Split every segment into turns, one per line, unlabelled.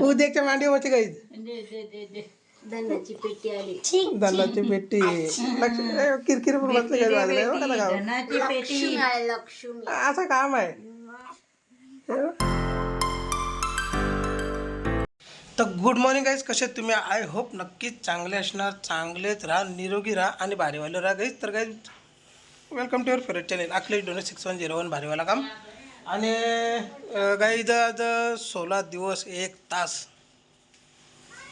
उद्याच्या मांडीवरची गाईज
धनाची पेटी आली.
धनाची पेटी किरकिर पण बसले काय वाजले बघा गाव
धनाची पेटी
लक्ष्मी
असं काम आहे. तर गुड मॉर्निंग गाईज, कसे आहेत तुम्ही? आय होप नक्कीच चांगले असणार, चांगलेच राहा, निरोगी राहा आणि भारीवाले राहा गाईज. तर guys welcome to your favourite channel Akhilesh Done 6101 भारीवाला काम. आणि गाईज आज 16 दिवस 1 तास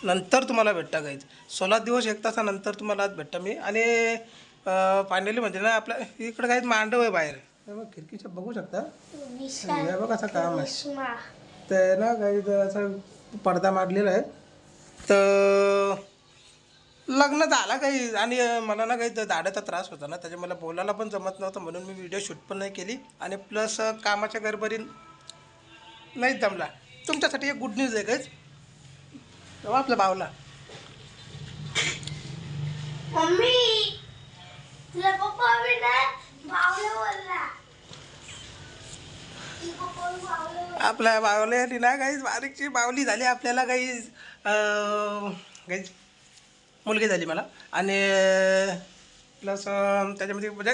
नंतर तुम्हाला भेटता गाईज. 16 दिवस 1 तासानंतर तुम्हाला आज भेटता मी. आणि फायनली म्हणजे ना आपल्या इकडे काहीच मांडव आहे बाहेर, खिडकीच्या बघू शकता. हे बघ असं काम आहे तर ना काही असं पडदा मारलेला आहे. तर लग्न झाला काही आणि मला ना काही दाढ्याचा त्रास होता ना, त्याच्या मला बोलायला पण जमत नव्हतं, म्हणून मी व्हिडिओ शूट पण नाही केली. आणि प्लस कामाच्या गडबडीत नाही जमला. तुमच्यासाठी एक गुड न्यूज आहे काहीच आपल्या भावला.
मम्मी तुला पप्पा बोलला
आपल्या बावल्याची ना काही बारीकची बावली झाली, आपल्याला काही काही मुलगी झाली मला. आणि प्लस त्याच्यामध्ये म्हणजे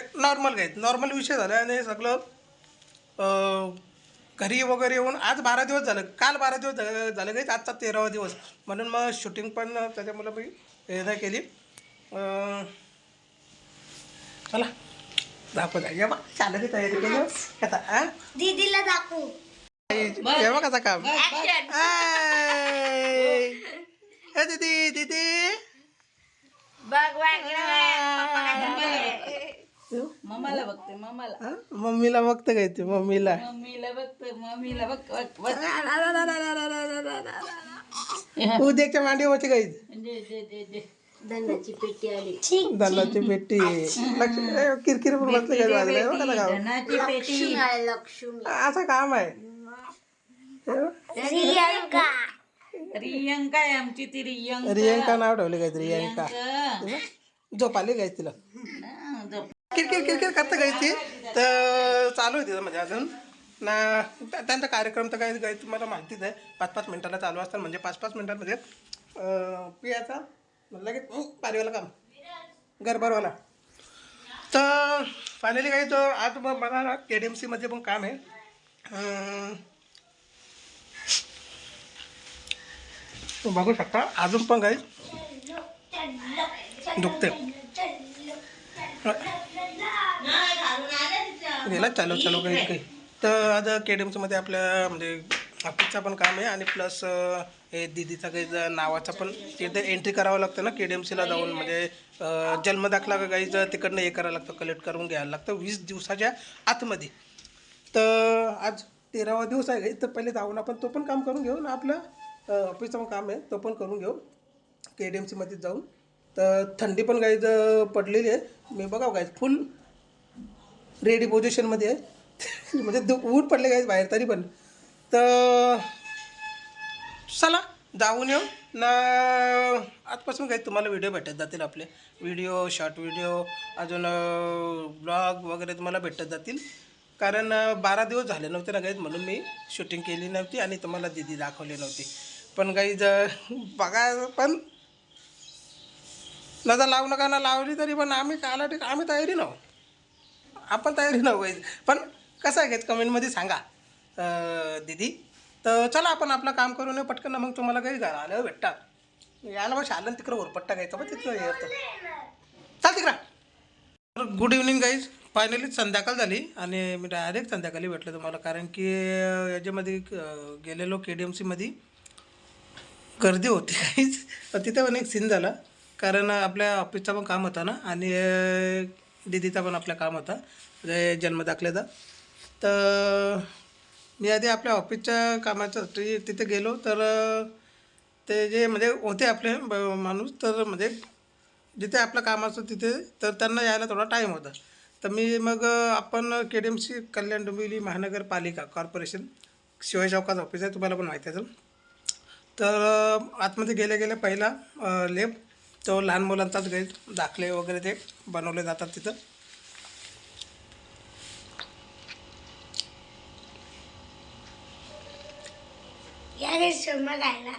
नॉर्मल विषय झाला. आणि सगळं घरी वगैरे येऊन आज 12 दिवस झालं, काल 12 दिवस झालं काही, आजचा 13वा दिवस. म्हणून मग शूटिंग पण त्याच्यामुळं मी हे नाही केली. चला दाखव जा बा, चालती तयारी केली कसा. हां
दीदीला दाखवू
जेव्हा कसा काम दीदी दीदी
मम्माला बघते, मम्माला
मम्मीला बघतं काय ते मम्मीला
मम्मीला बघते, मम्मीला बघ.
उद्याच्या मांडीवरची गाईज
धनाची पेटी आली.
धनाची पेटी किरकिर पण बसले काय वाजले बघा गाव
धनाची पेटी
लक्ष्मी
असं काम आहे.
रियंका आहे आमची, ती रियंका.
रियंका नाव ठेवले काय रियंका. झोपाली काय तिला किरकिर करतं काय ती. तर चालू आहे तिथं म्हणजे अजून ना त्यांचा कार्यक्रम तर काही तुम्हाला माहितीच आहे. 5-5 मिनिटाला चालू असतात, म्हणजे 5-5 मिनिटांमध्ये पियाचा म्हणलं की पारीवाला काम गरबारवाला. तर फायनली काही तो आज मला ना KDMCमध्ये पण काम आहे. बघू शकता अजून पण काही दुखते गेला चालू काही. तर आज KDMCमध्ये आपल्या म्हणजे ऑफिसचं पण काम आहे. आणि प्लस हे दीदीचा काही नावाचा पण तिथे एंट्री करावं लागतं ना KDMCला जाऊन. म्हणजे जन्मदाखला गाईचं तिकडनं हे करावं लागतं, कलेक्ट करून घ्यायला लागतं 20 दिवसाच्या आतमध्ये. तर आज 13वा दिवस आहे. तर पहिले जाऊन आपण तो पण काम करून घेऊ ना, आपलं ऑफिसचं पण काम आहे तो पण करून घेऊ KDMCमध्ये जाऊन. तर थंडी पण गाईज पडलेली आहे. मी बघा गाईज फुल रेडी पोझिशनमध्ये आहे. म्हणजे ऊन पडले गाईज बाहेर तरी पण. तर चला जाऊन येऊ ना. आजपासून काही तुम्हाला व्हिडिओ भेटत जातील, आपले व्हिडिओ शॉर्ट व्हिडिओ अजून ब्लॉग वगैरे तुम्हाला भेटत जातील. कारण 12 दिवस झाले नव्हते ना गाईज, म्हणून मी शूटिंग केली नव्हती आणि तुम्हाला दीदी दाखवली नव्हती. पण गाईज बघा, पण नजर लावू नका ना, लावली तरी पण आम्ही आम्ही तयारी नव्हू, आपण तयारी नव्हू गाईज. पण कसं आहे गाईज कमेंटमध्ये सांगा दीदी. तर चला आपण आपलं काम करून येऊ पटकन ना, मग तुम्हाला काही आलं भेटतात. याला मग शालन तिकडं वरपट्टा घ्यायचा पण तिथं हे होतं. चाल तिकडं. Good evening guys. फायनली संध्याकाळ झाली आणि मी डायरेक्ट संध्याकाळी भेटलं तुम्हाला, कारण की याच्यामध्ये गेलेलो KDMCमध्ये गर्दी होती काहीच. तिथं पण एक सीन झाला, कारण आपल्या ऑफिसचा पण काम होता ना आणि दीदीचा पण आपला काम होता जन्मदाखल्याचा. तर मी आधी आपल्या ऑफिसच्या कामासाठी तिथे गेलो. तर ते जे म्हणजे होते आपले माणूस, तर म्हणजे जिथे आपलं काम असतं तिथे, तर त्यांना यायला थोडा टाईम होता. तर मी मग आपण KDMC कल्याण डोंबिवली महानगरपालिका कॉर्पोरेशन शिवाजी चौकात ऑफिस आहे, तुम्हाला पण माहिती असेल. तर आतमध्ये गेले पहिला लेफ्ट तो लहान मुलांचाच काही दाखले वगैरे ते बनवले जातात तिथं.
या गे शर्मा खायला.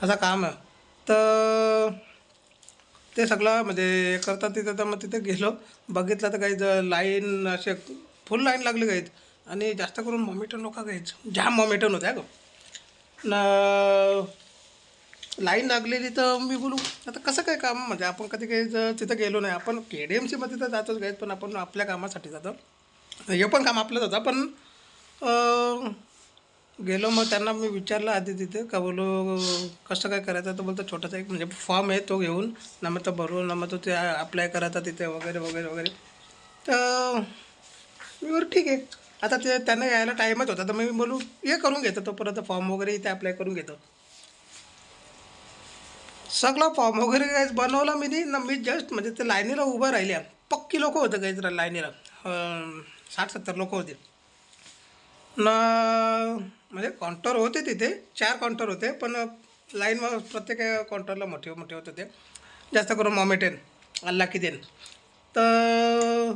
असं काम आहे. तर ते सगळं म्हणजे करतात तिथं. तर मग तिथे गेलो, बघितलं तर काही लाईन असे फुल लाईन लागली गाईत. आणि जास्त करून मोमेटन लोक गायच जाम मोमेटन होत्या गं न. लाईन लागलेली तर मी बोलू आता कसं काय काम, म्हणजे आपण कधी काही तिथं गेलो नाही. आपण KDMC मध्ये तर जातोच गायत, पण आपण आपल्या कामासाठी जातो. हे पण काम आपलंच होतं. पण गेलो मग त्यांना मी विचारलं आधी तिथे का बोलो कसं काय करायचं. तर बोलतं छोटासा एक म्हणजे फॉर्म आहे तो घेऊन ना मग तो भरून ना मग तो ते अप्लाय करायचा तिथे वगैरे वगैरे वगैरे. तर मी बरं ठीक आहे. आता ते त्यांना यायला टाईमच होता, तर मी बोलू हे करून घेतो तोपर्यंत फॉर्म वगैरे इथे अप्लाय करून घेतो. सगळा फॉर्म वगैरे काय बनवला मी ना. मी जस्ट म्हणजे ते लाईनीला उभं राहिल्या पक्की लोकं होतं काही जरा लाईनीला 60-70 लोकं होते ना. म्हणजे काउंटर होते तिथे 4 काउंटर होते, पण लाईन प्रत्येक काउंटरला मोठे मोठे होते ते, जास्त करून मोमेटेन अल्ला की देन. तर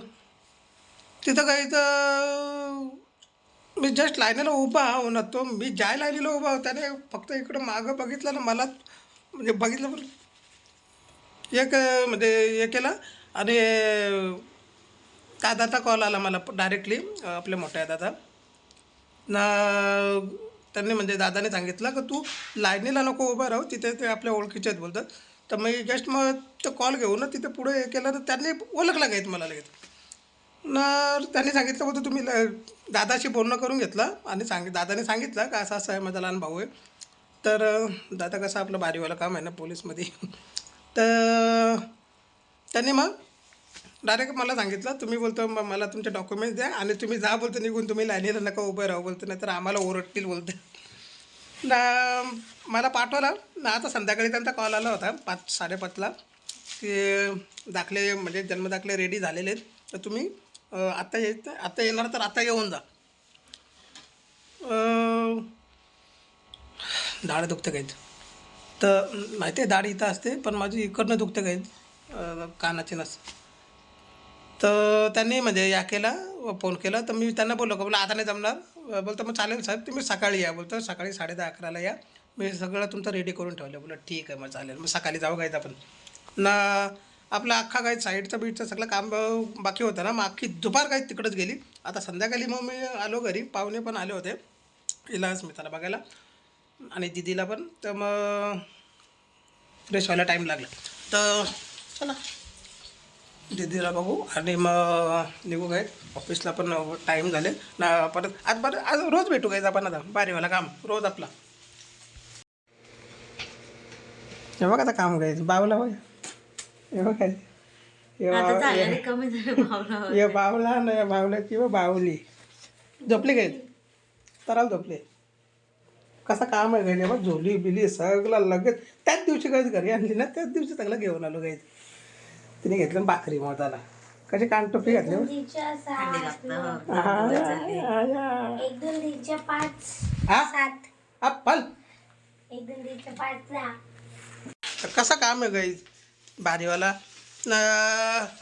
तिथं काही तर मी जस्ट लाईनीला उभा होणार. तो मी ज्या लाईनीला उभा होता त्याने फक्त इकडं मागं बघितलं ना मला, म्हणजे बघितलं पण एक म्हणजे हे केलं. आणि दादाचा कॉल आला मला डायरेक्टली, आपल्या मोठ्या दादा ना. त्यांनी म्हणजे दादाने सांगितलं की तू लाईनीला नको उभं राहू, तिथे ते आपल्या ओळखीचे आहेत बोलतात. तर मी जस्ट मग तो कॉल घेऊन ना तिथे पुढे हे केलं, तर त्यांनी ओळखलं घेत मला लगेच ना. त्यांनी सांगितलं होतं तुम्ही दादाशी बोलणं करून घेतलं आणि दादाने सांगितलं का असं असं आहे, माझा लहान भाऊ आहे. तर दादा कसं आपलं बारीवाला काम आहे ना पोलीसमध्ये. तर त्यांनी मग डायरेक्ट मला सांगितलं तुम्ही बोलतो मला तुमचे डॉक्युमेंट्स द्या आणि तुम्ही जा बोलतो निघून, तुम्ही लाईनीला नका उभं राहू बोलतो, नाही तर आम्हाला ओरडतील बोलतं ना. मला पाठवलं ना. आता संध्याकाळी त्यांचा कॉल आला होता 5-5:30ला की दाखले म्हणजे जन्मदाखले रेडी झालेले आहेत, तर तुम्ही आता येणार तर आता येऊन जा. दाढ दुखतं काहीच. तर माहिती आहे दाढ इथं असते, पण माझी इकडनं दुखतं काहीच कानाची नस. तर त्यांनी म्हणजे या केला फोन केला. तर मी त्यांना बोललो का बोला आता नाही जमणार. बोलतो मग चालेल साहेब तुम्ही सकाळी या. बोलतो सकाळी 10:30-11ला या, मी सगळं तुमचं रेडी करून ठेवलं. बोला ठीक आहे मग चालेल. मग सकाळी जाऊ गायचं आपण ना. आपला अख्खा काय साईडचं बीटचं सगळं काम बाकी होतं ना. मग अख्खी दुपार काय तिकडंच गेली. आता संध्याकाळी मग मी आलो घरी, पाहुणे पण आले होते हिला स्मिताला बघायला आणि दिदीला पण. तर मग फ्रेश व्हायला टाईम लागला. तर चला दीदीला बघू आणि मग निघू काय ऑफिसला पण टाईम झाले ना. परत आज रोज भेटू काय आपण आता बारीवाला काम रोज आपला. हे बघ आता काम काय बावला बघ. हे बघ काय
कमी झालं
हे बावला ना बावला किंवा बावली झोपली काय तराल झोपले. कसं काम आहे घरी बघ. झोली बिली सगळं लगेच त्याच दिवशी काहीच घरी आणली ना, त्याच दिवशी सगळं घेऊन आलो काही. तिने घेतलं भाकरी मोजाला कशी कान टोपी घातली हो.
1-2-3-4-5-7.
अप्पल
1-2-3-4-5-6.
तर कसं काम आहे गाई भारीवाला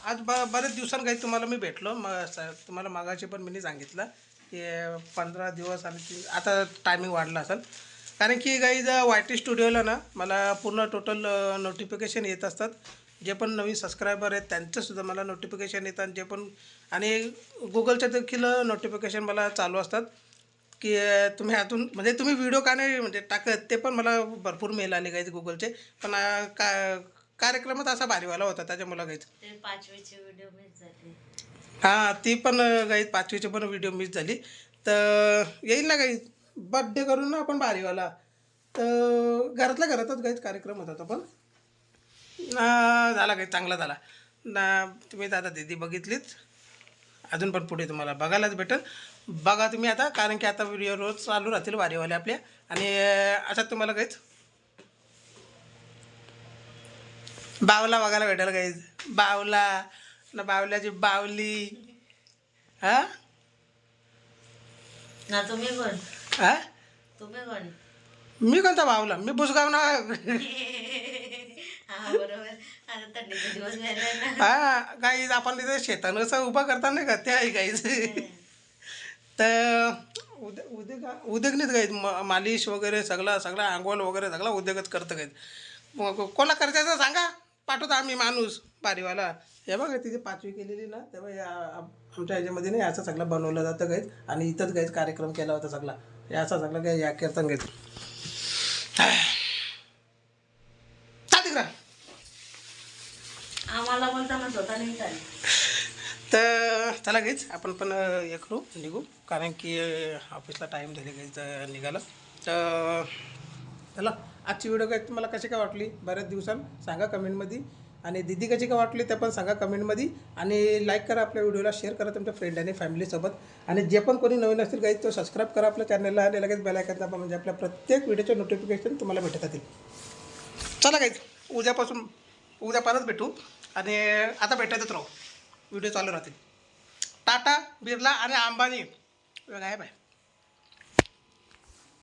आज बरेच दिवसांनी काही तुम्हाला मी भेटलो. तुम्हाला मागाशी पण मी सांगितलं की 15 दिवस आणि आता टायमिंग वाढला असेल. कारण की गाई YT स्टुडिओला ना मला पूर्ण टोटल नोटिफिकेशन येत असतात. जे पण नवीन सबस्क्रायबर आहेत त्यांचंसुद्धा मला नोटिफिकेशन येतात. जे पण आणि गुगलच्या देखील नोटिफिकेशन मला चालू असतात की तुम्ही हातून म्हणजे तुम्ही व्हिडिओ का नाही म्हणजे टाकत, ते पण मला भरपूर मेल आले गाईज गुगलचे. पण कार्यक्रमात असा भारीवाला होता त्याच्यामुळं गाईज
5वीचे व्हिडिओ मिस झाले.
हां ती पण गाईज 5वीची पण व्हिडिओ मिस झाली. तर येईल ना गाईज बड्डे करून ना आपण भारीवाला. तर घरातल्या घरातच गाईज कार्यक्रम होता तो पण झाला काही चांगला झाला ना. तुम्ही आता दीदी बघितलीच, अजून पण पुढे तुम्हाला बघायलाच भेटेल. बघा तुम्ही आता, कारण की आता व्हिडिओ रोज चालू राहतील वारीवाले आपल्या. आणि आता तुम्हाला काहीच बावला बघायला भेटेल काहीच. बावला ना बावल्याची बावली. हां
ना तुम्ही कोण?
हां
तुम्ही कोण?
मी कोणता बावला? मी बुसगाव ना.
हा बरोबर. आता थंडीचे दिवस गेले ना.
हां गाईज आपण तिथे शेतानं असं उभं करता नाही का ते आहे गाईज. तर उद्योगनीच गाईत मालिश वगैरे सगळं आंघोळ वगैरे सगळा उद्योगच करतं गाईत. मग कोणा करायचं सांगा, पाठवतो आम्ही माणूस बारीवाला. हे बघा तिथे 5वी केलेली ना, तेव्हा या आमच्या ह्याच्यामध्ये नाही असं सगळं बनवलं जातं गाईत. आणि इथंच गाईत कार्यक्रम केला होता सगळा. हे असं सगळं काय या कीर्तन गाईत. तिकडं
आम्हाला बोलताना स्वतः नाही चालेल.
तर चला गाईच आपण पण हे करू, निघू, कारण की ऑफिसला टाईम झाले गाईच निघालं. तर चला, आजची व्हिडिओ काय तुम्हाला कशी काय वाटली बऱ्याच दिवसांत सांगा कमेंटमध्ये. आणि दीदी कशी काय वाटली ते पण सांगा कमेंटमध्ये. आणि लाईक करा आपल्या व्हिडिओला, शेअर करा तुमच्या फ्रेंड आणि फॅमिलीसोबत. आणि जे पण कोणी नवीन असतील गाईज तो सबस्क्राईब करा आपल्या चॅनलला आणि लगेच बेल आयकॉन दाबा, म्हणजे आपल्या प्रत्येक व्हिडिओचे नोटिफिकेशन तुम्हाला भेटत राहतील. चला गाईज, उद्या परत भेटू. आणि आता भेटतच राहू, व्हिडिओ चालू राहतील. टाटा, बिर्ला आणि अंबानी, काय बाय.